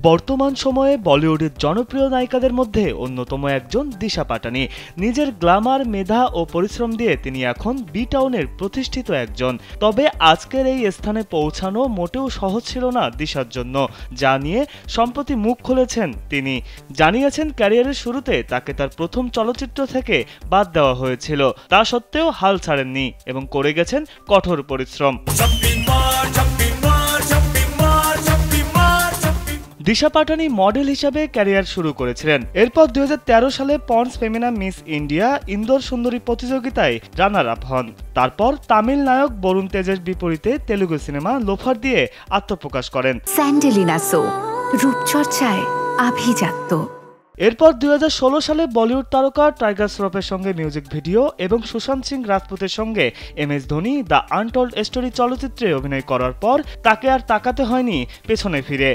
বর্তমান সময়ে বলিউডের জনপ্রিয় নায়িকাদের মধ্যে অন্যতম একজন দিশা পাটানি। নিজের গ্ল্যামার, মেধা ও পরিশ্রম দিয়ে তিনি এখন বি টাউনের প্রতিষ্ঠিত একজন। তবে আজকের এই স্থানে পৌঁছানো মোটেও সহজ ছিল না দিশার জন্য, যা নিয়ে সম্প্রতি মুখ খুলেছেন তিনি। জানিয়েছেন ক্যারিয়ারের শুরুতে তাকে তার প্রথম চলচ্চিত্র থেকে বাদ দেওয়া হয়েছিল, তা সত্ত্বেও হাল ছাড়েননি এবং করে গেছেন কঠোর পরিশ্রম। দিশা পাটানি মডেল হিসাবে ক্যারিয়ার শুরু করেছিলেন। এরপর 2013 সালে ponds Femina Miss India Indore সুন্দরী প্রতিযোগিতায় রানার আপ হন। তারপর তামিল নায়ক বরুণ তেজের বিপরীতে তেলুগু সিনেমা লোফার দিয়ে আত্মপ্রকাশ করেন। স্যান্ডেলিনা সো রূপচর্চায় আভিজাত্য। এরপর 2016 সালে বলিউড তারকা টাইগার শ্রফের সঙ্গে মিউজিক ভিডিও এবং সুশান্ত সিং রাজপুতের সঙ্গে MS Dhoni the untold story চলচ্চিত্রে অভিনয় করার পর তাকে আর তাকাতে হয়নি পেছনে ফিরে।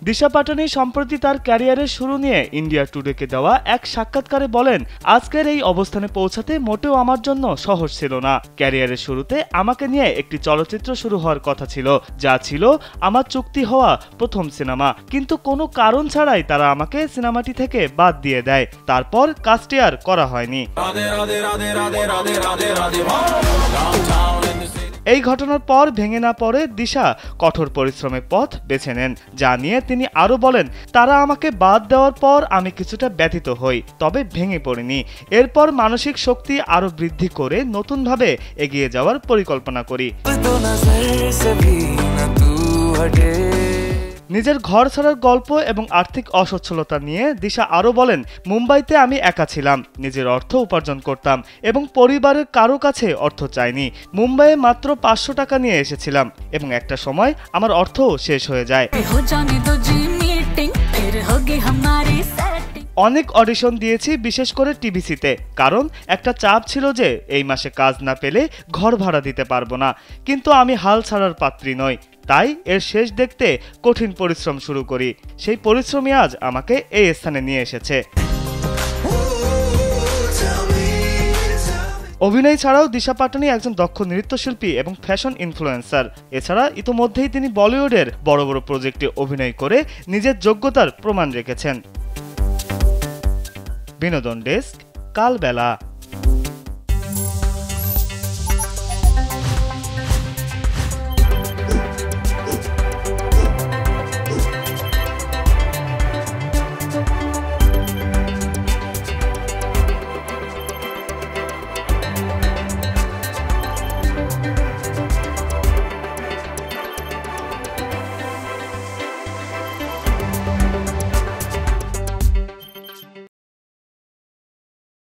দিশা পাটানি সম্প্রতি তার ক্যারিয়ারের শুরু নিয়ে ইন্ডিয়া টুডেকে দেওয়া এক সাক্ষাৎকারে বলেন, আজকের এই অবস্থানে পৌঁছাতে মোটেও আমার জন্য সহজ ছিল না। ক্যারিয়ারের শুরুতে আমাকে নিয়ে একটি চলচ্চিত্র শুরু হওয়ার কথা ছিল, যা ছিল আমার চুক্তি হওয়া প্রথম সিনেমা, কিন্তু কোনো কারণ ছাড়াই তারা আমাকে সিনেমাটি থেকে বাদ দিয়ে দেয়। তারপর কাজটি আর করা হয়নি। এই ঘটনার পর ভেঙে না পড়ে দিশা কঠোর পরিশ্রমের পথ বেছে নেন, যা নিয়ে তিনি আরো বলেন, তারা আমাকে বাদ দেওয়ার পর আমি কিছুটা ব্যথিত হই, তবে ভেঙে পড়িনি। এরপর মানসিক শক্তি আরো বৃদ্ধি করে নতুনভাবে এগিয়ে যাওয়ার পরিকল্পনা করি। নিজের ঘর ছাড়ার গল্প এবং আর্থিক অসচ্ছলতা নিয়ে দিশা আরও বলেন, মুম্বাইতে আমি একা ছিলাম, নিজের অর্থ উপার্জন করতাম এবং পরিবারের কারো কাছে অর্থ চাইনি। মুম্বাইয়ে মাত্র 500 টাকা নিয়ে এসেছিলাম এবং একটা সময় আমার অর্থও শেষ হয়ে যায়। অনেক অডিশন দিয়েছি, বিশেষ করে টিভিসিতে, কারণ একটা চাপ ছিল যে এই মাসে কাজ না পেলে ঘর ভাড়া দিতে পারবো না। কিন্তু আমি হাল ছাড়ার পাত্রী নই, তাই এর শেষ দেখতে কঠিন পরিশ্রম শুরু করি। সেই পরিশ্রমই আজ আমাকে এই স্থানে নিয়ে এসেছে। অভিনয় ছাড়াও দিশা পাটানি একজন দক্ষ নৃত্যশিল্পী এবং ফ্যাশন ইনফ্লুয়েন্সার। এছাড়া ইতোমধ্যেই তিনি বলিউডের বড় বড় প্রজেক্টে অভিনয় করে নিজের যোগ্যতার প্রমাণ রেখেছেন। বিনোদন ডেস্ক, কালবেলা।